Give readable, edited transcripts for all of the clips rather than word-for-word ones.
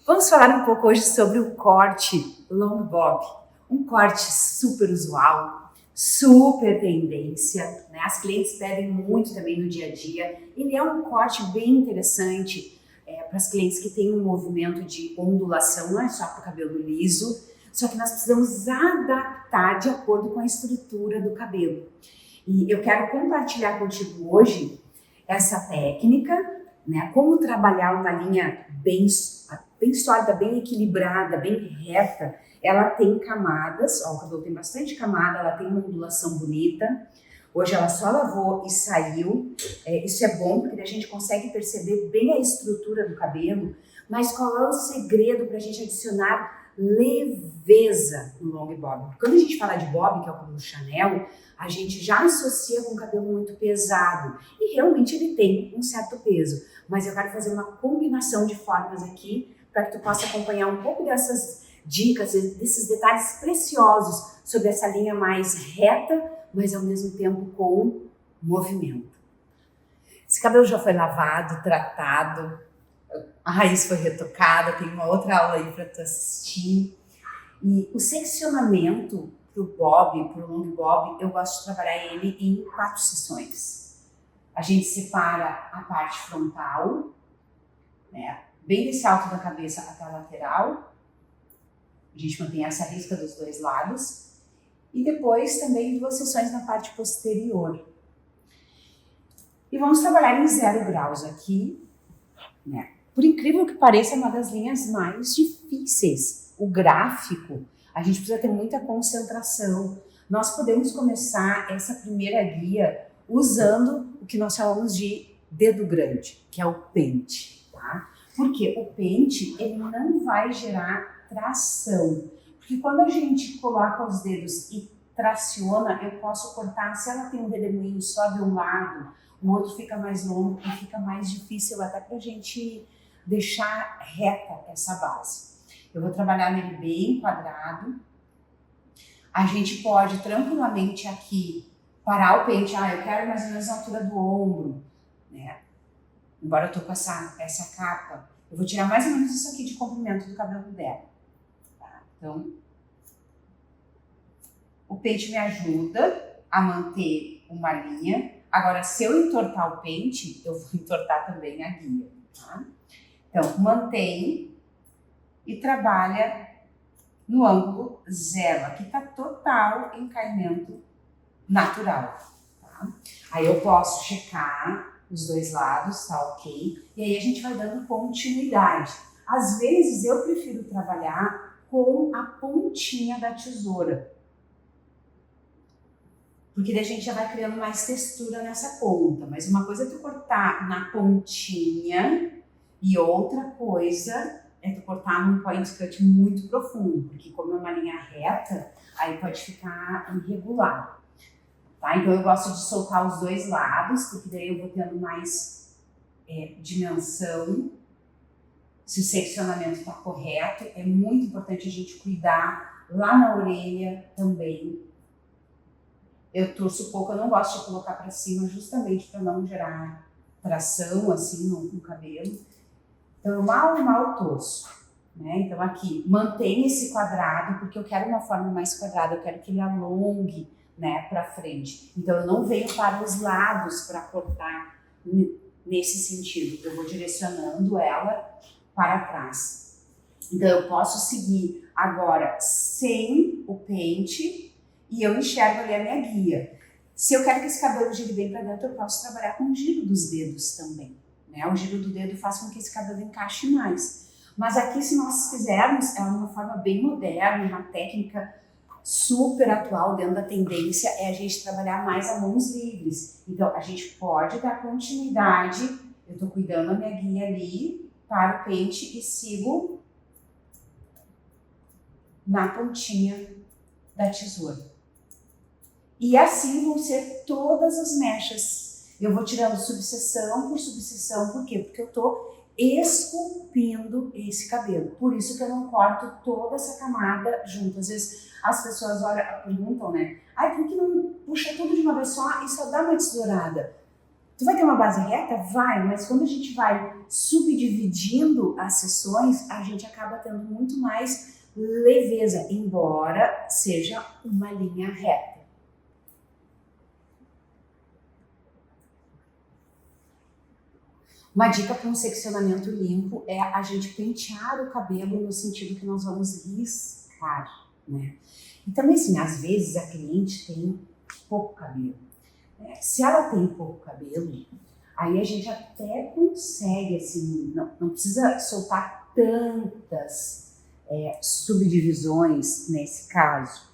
Vamos falar um pouco hoje sobre o corte long bob. Um corte super usual, super tendência, né? As clientes pedem muito também no dia a dia. Ele é um corte bem interessante para as clientes que têm um movimento de ondulação, não é só para o cabelo liso, só que nós precisamos adaptar de acordo com a estrutura do cabelo. E eu quero compartilhar contigo hoje essa técnica, né? Como trabalhar uma linha bem sólida, bem equilibrada, bem reta. Ela tem camadas, ó, o cabelo tem bastante camada, ela tem uma ondulação bonita. Hoje ela só lavou e saiu. Isso é bom porque a gente consegue perceber bem a estrutura do cabelo, mas qual é o segredo para a gente adicionar leveza no long bob? Quando a gente fala de bob, que é o cabelo Chanel, a gente já associa com um cabelo muito pesado e realmente ele tem um certo peso, mas eu quero fazer uma combinação de formas aqui para que tu possa acompanhar um pouco dessas dicas, desses detalhes preciosos sobre essa linha mais reta, mas ao mesmo tempo com movimento. Esse cabelo já foi lavado, tratado, a raiz foi retocada, tem uma outra aula aí para tu assistir. E o seccionamento para o bob, para o long bob, eu gosto de trabalhar ele em 4 sessões. A gente separa a parte frontal, né, bem desse alto da cabeça até a lateral. A gente mantém essa risca dos dois lados. E depois também 2 sessões na parte posterior. E vamos trabalhar em 0 graus aqui, né? Por incrível que pareça, é uma das linhas mais difíceis. O gráfico, a gente precisa ter muita concentração. Nós podemos começar essa primeira guia usando o que nós chamamos de dedo grande, que é o pente, tá? Porque o pente, ele não vai gerar tração. Porque quando a gente coloca os dedos e traciona, eu posso cortar. Se ela tem um redemoinho só de um lado, o outro fica mais longo e fica mais difícil até pra gente deixar reta essa base. Eu vou trabalhar nele bem quadrado. A gente pode tranquilamente aqui parar o pente. Eu quero mais ou menos na altura do ombro, né? Embora eu tô com essa capa, eu vou tirar mais ou menos isso aqui de comprimento do cabelo dela. Tá? Então, o pente me ajuda a manter uma linha. Agora, se eu entortar o pente, eu vou entortar também a guia. Tá? Então, mantém e trabalha no ângulo 0. Aqui está total em caimento natural. Tá? Aí eu posso checar os 2 lados, tá ok? E aí a gente vai dando continuidade. Às vezes eu prefiro trabalhar com a pontinha da tesoura, porque daí a gente já vai criando mais textura nessa ponta. Mas uma coisa é tu cortar na pontinha e outra coisa é tu cortar num point cut muito profundo, porque como é uma linha reta, aí pode ficar irregular. Tá? Então eu gosto de soltar os 2 lados, porque daí eu vou tendo mais dimensão. Se o seccionamento está correto, é muito importante a gente cuidar lá na orelha também. Eu torço pouco, eu não gosto de colocar para cima, justamente para não gerar tração assim no cabelo. Então eu mal torço, né? Então aqui, mantém esse quadrado, porque eu quero uma forma mais quadrada, eu quero que ele alongue, né, para frente. Então eu não venho para os lados para cortar nesse sentido, eu vou direcionando ela para trás. Então eu posso seguir agora sem o pente e eu enxergo ali a minha guia. Se eu quero que esse cabelo gire bem para dentro, eu posso trabalhar com o giro dos dedos também. Né? O giro do dedo faz com que esse cabelo encaixe mais. Mas aqui, se nós fizermos, é uma forma bem moderna, uma técnica super atual dentro da tendência, é a gente trabalhar mais a mãos livres. Então, a gente pode dar continuidade, eu estou cuidando da minha guia ali, para o pente e sigo na pontinha da tesoura. E assim vão ser todas as mechas. Eu vou tirando subseção por subseção, por quê? Porque eu estou esculpindo esse cabelo. Por isso que eu não corto toda essa camada junto. Às vezes as pessoas perguntam, né? Por que não puxa tudo de uma vez só e só dá uma tesourada? Tu vai ter uma base reta? Vai, mas quando a gente vai subdividindo as sessões, a gente acaba tendo muito mais leveza, embora seja uma linha reta. Uma dica para um seccionamento limpo é a gente pentear o cabelo no sentido que nós vamos riscar, né? E também, assim, às vezes a cliente tem pouco cabelo. Se ela tem pouco cabelo, aí a gente até consegue, assim, não precisa soltar tantas subdivisões nesse caso,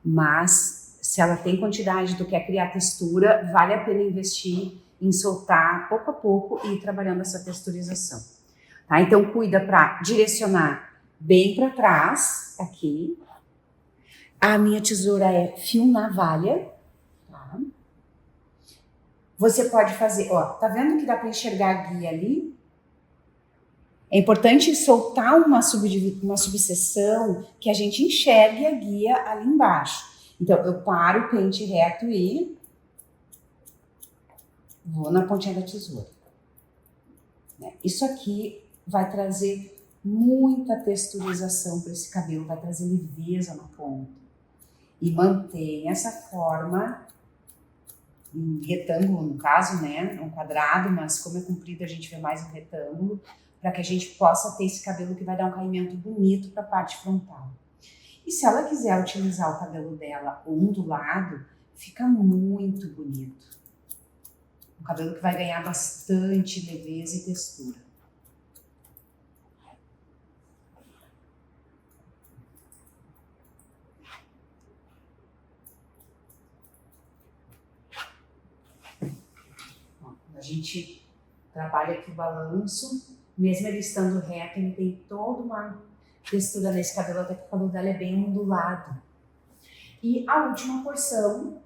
mas se ela tem quantidade do que quer criar textura, vale a pena investir em soltar pouco a pouco e ir trabalhando essa texturização. Tá? Então cuida para direcionar bem para trás, aqui. A minha tesoura é fio navalha. Tá? Você pode fazer, ó, tá vendo que dá para enxergar a guia ali? É importante soltar uma subseção que a gente enxergue a guia ali embaixo. Então, eu paro o pente reto e vou na pontinha da tesoura. Isso aqui vai trazer muita texturização para esse cabelo, vai trazer leveza na ponta. E mantém essa forma em retângulo, no caso, né? É um quadrado, mas como é comprido, a gente vê mais um retângulo, para que a gente possa ter esse cabelo que vai dar um caimento bonito para a parte frontal. E se ela quiser utilizar o cabelo dela ondulado, fica muito bonito. Um cabelo que vai ganhar bastante leveza e textura. A gente trabalha aqui o balanço, mesmo ele estando reto, ele tem toda uma textura nesse cabelo, até que o cabelo dela é bem ondulado. E a última porção.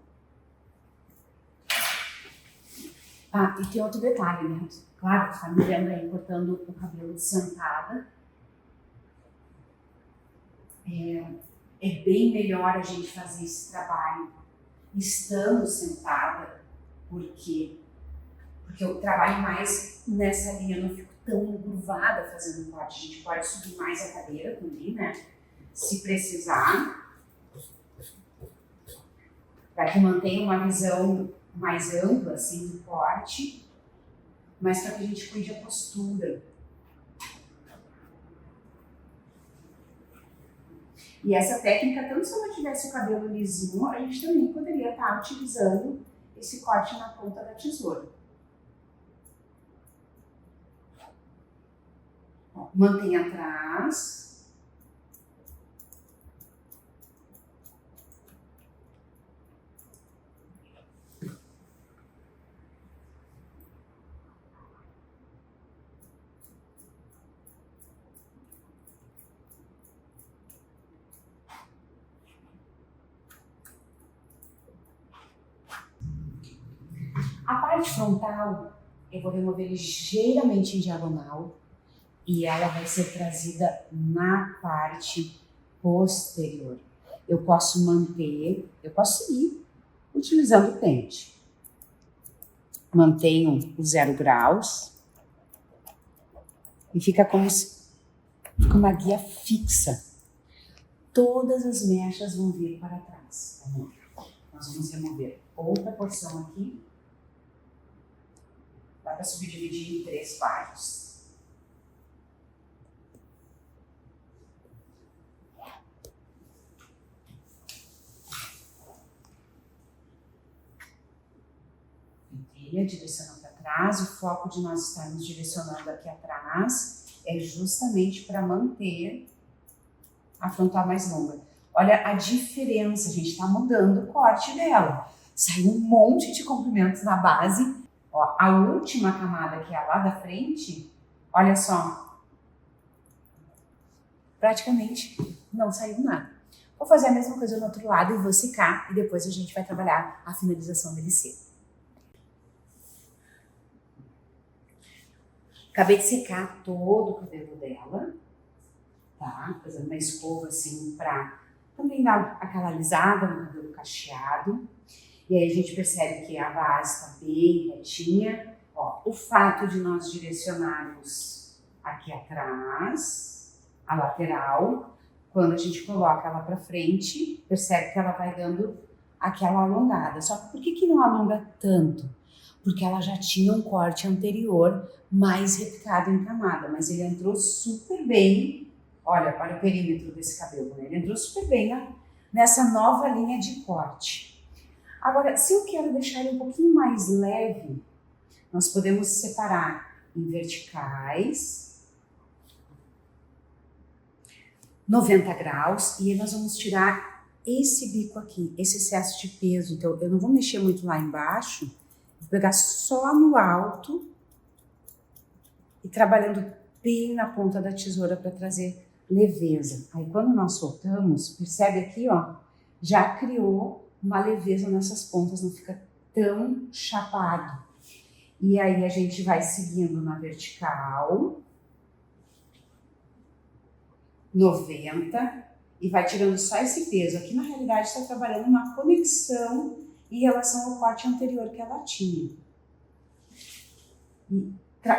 E tem outro detalhe, né? Claro, você está me vendo aí cortando o cabelo de sentada. É bem melhor a gente fazer esse trabalho estando sentada, porque eu trabalho mais nessa linha, eu não fico tão encurvada fazendo corte. A gente pode subir mais a cadeira também, né? Se precisar, para que mantenha uma visão mais ampla, assim, do corte, mas para que a gente cuide a postura. E essa técnica, tanto se eu não tivesse o cabelo lisinho, a gente também poderia estar utilizando esse corte na ponta da tesoura. Mantém atrás. A parte frontal, eu vou remover ligeiramente em diagonal e ela vai ser trazida na parte posterior. Eu posso manter, eu posso ir utilizando o pente. Mantenho o 0 graus e fica como uma guia fixa. Todas as mechas vão vir para trás. Nós vamos remover outra porção aqui. Dá para subdividir em 3 partes. Direcionando para trás, o foco de nós estarmos direcionando aqui atrás é justamente para manter a frontal mais longa. Olha a diferença, a gente está mudando o corte dela. Saiu um monte de comprimentos na base. Ó, a última camada, que é a lá da frente, olha só, praticamente não saiu nada. Vou fazer a mesma coisa no outro lado e vou secar, e depois a gente vai trabalhar a finalização dele seco. Acabei de secar todo o cabelo dela, tá? Fazendo uma escova assim pra também dar aquela alisada no cabelo cacheado. E aí a gente percebe que a base tá bem retinha. Ó, o fato de nós direcionarmos aqui atrás, a lateral, quando a gente coloca ela para frente, percebe que ela vai dando aquela alongada. Só que por que não alonga tanto? Porque ela já tinha um corte anterior mais repicado em camada, mas ele entrou super bem. Olha o perímetro desse cabelo, né? Ele entrou super bem nessa nova linha de corte. Agora, se eu quero deixar ele um pouquinho mais leve, nós podemos separar em verticais, 90 graus, e aí nós vamos tirar esse bico aqui, esse excesso de peso. Então, eu não vou mexer muito lá embaixo, vou pegar só no alto e trabalhando bem na ponta da tesoura para trazer leveza. Aí, quando nós soltamos, percebe aqui, ó, já criou uma leveza nessas pontas, não fica tão chapado. E aí a gente vai seguindo na vertical, 90, e vai tirando só esse peso. Aqui na realidade está trabalhando uma conexão em relação ao corte anterior que ela tinha. E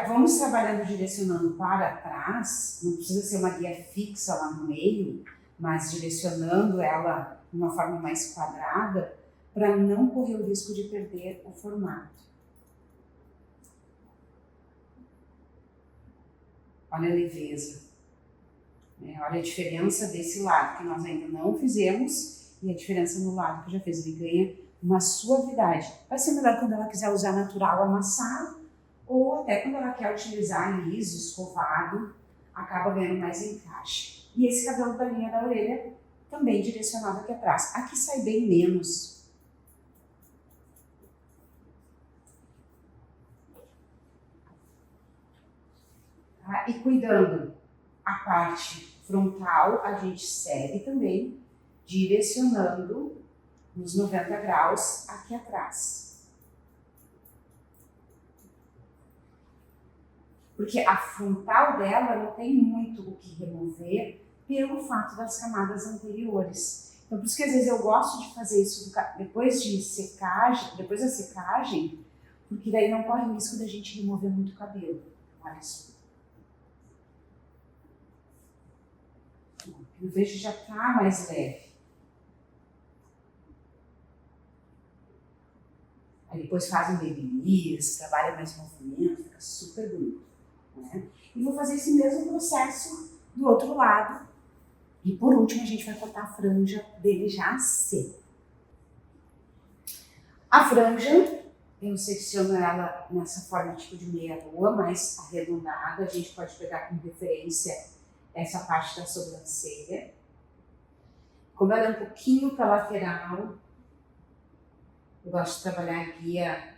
vamos trabalhando direcionando para trás, não precisa ser uma guia fixa lá no meio, mas direcionando ela de uma forma mais quadrada, para não correr o risco de perder o formato. Olha a leveza. Olha a diferença desse lado que nós ainda não fizemos e a diferença no lado que já fez. Ele ganha uma suavidade. Vai ser melhor quando ela quiser usar natural amassado ou até quando ela quer utilizar liso, escovado, acaba ganhando mais encaixe. E esse cabelo da linha da orelha também direcionado aqui atrás. Aqui sai bem menos. Tá? E cuidando a parte frontal, a gente segue também direcionando nos 90 graus aqui atrás. Porque a frontal dela não tem muito o que remover pelo fato das camadas anteriores. Então, por isso que às vezes eu gosto de fazer isso depois da secagem, porque daí não corre o risco da gente remover muito cabelo. Olha só. O vejo já está mais leve. Aí depois faz um babyliss, trabalha mais movimento, fica super bonito. Né? E vou fazer esse mesmo processo do outro lado. E por último a gente vai cortar a franja dele já seco. A franja, eu secciono ela nessa forma tipo de meia-lua, mais arredondada. A gente pode pegar como referência essa parte da sobrancelha. Como ela é um pouquinho para lateral, eu gosto de trabalhar a guia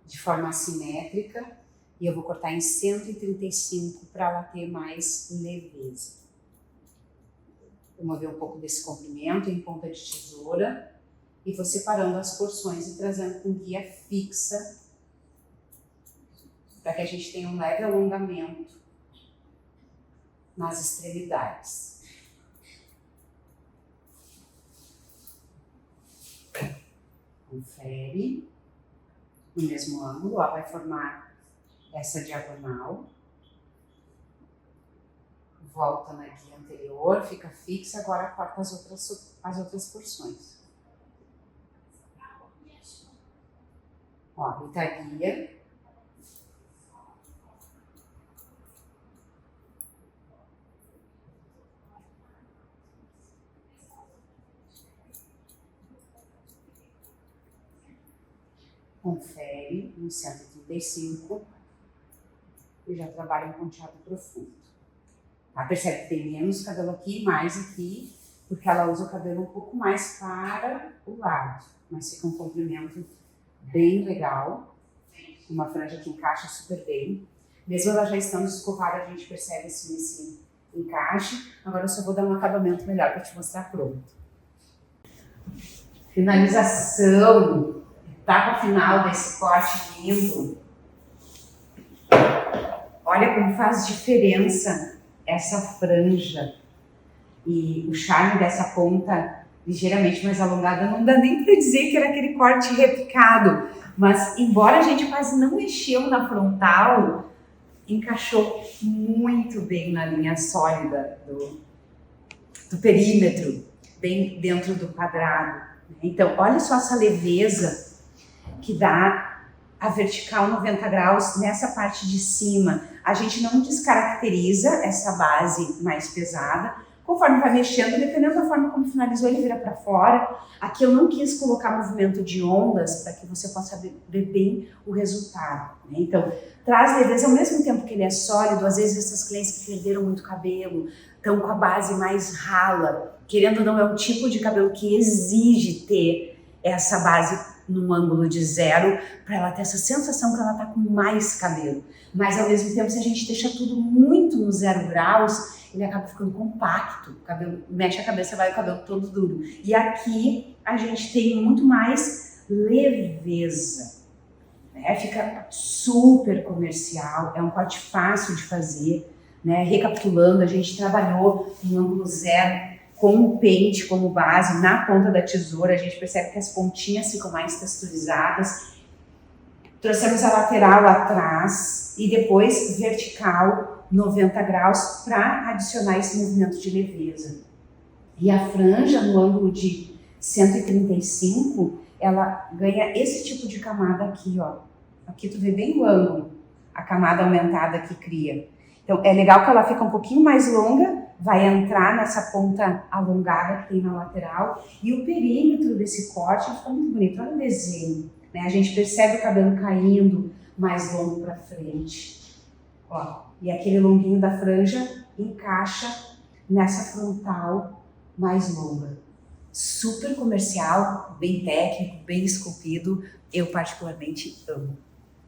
de forma assimétrica e eu vou cortar em 135 para ela ter mais leveza. Vou mover um pouco desse comprimento em ponta de tesoura e vou separando as porções e trazendo com guia fixa para que a gente tenha um leve alongamento nas extremidades. Confere no mesmo ângulo, ó, vai formar essa diagonal. Volta na guia anterior, fica fixa, agora corta as outras porções. Ó, muita guia. Confere em 135 e já trabalha um ponteado profundo. Tá? Percebe que tem menos cabelo aqui, mais aqui, porque ela usa o cabelo um pouco mais para o lado, mas fica um comprimento bem legal, uma franja que encaixa super bem. Mesmo ela já estando escovada, a gente percebe esse encaixe. Agora eu só vou dar um acabamento melhor para te mostrar pronto. Finalização. Etapa final desse corte lindo. Olha como faz diferença essa franja e o charme dessa ponta ligeiramente mais alongada, não dá nem para dizer que era aquele corte repicado, mas embora a gente quase não mexeu na frontal, encaixou muito bem na linha sólida do perímetro, bem dentro do quadrado. Então, olha só essa leveza que dá a vertical 90 graus nessa parte de cima. A gente não descaracteriza essa base mais pesada. Conforme vai mexendo, dependendo da forma como finalizou, ele vira para fora. Aqui eu não quis colocar movimento de ondas para que você possa ver bem o resultado. Então, traz leveza ao mesmo tempo que ele é sólido. Às vezes essas clientes que perderam muito cabelo estão com a base mais rala. Querendo ou não, é um tipo de cabelo que exige ter essa base num ângulo de zero para ela ter essa sensação que ela está com mais cabelo. Mas ao mesmo tempo, se a gente deixa tudo muito no 0 graus, ele acaba ficando compacto, o cabelo, mexe a cabeça, vai o cabelo todo duro. E aqui a gente tem muito mais leveza, né? Fica super comercial, é um corte fácil de fazer, né? Recapitulando, a gente trabalhou no ângulo zero com o pente como base na ponta da tesoura, a gente percebe que as pontinhas ficam mais texturizadas. Trouxemos a lateral atrás e depois vertical 90 graus para adicionar esse movimento de leveza. E a franja no ângulo de 135, ela ganha esse tipo de camada aqui, ó. Aqui tu vê bem o ângulo, a camada aumentada que cria. Então é legal que ela fica um pouquinho mais longa, vai entrar nessa ponta alongada que tem na lateral e o perímetro desse corte fica muito bonito. Olha o desenho, né? A gente percebe o cabelo caindo mais longo para frente. Ó, e aquele longuinho da franja encaixa nessa frontal mais longa. Super comercial, bem técnico, bem esculpido. Eu particularmente amo.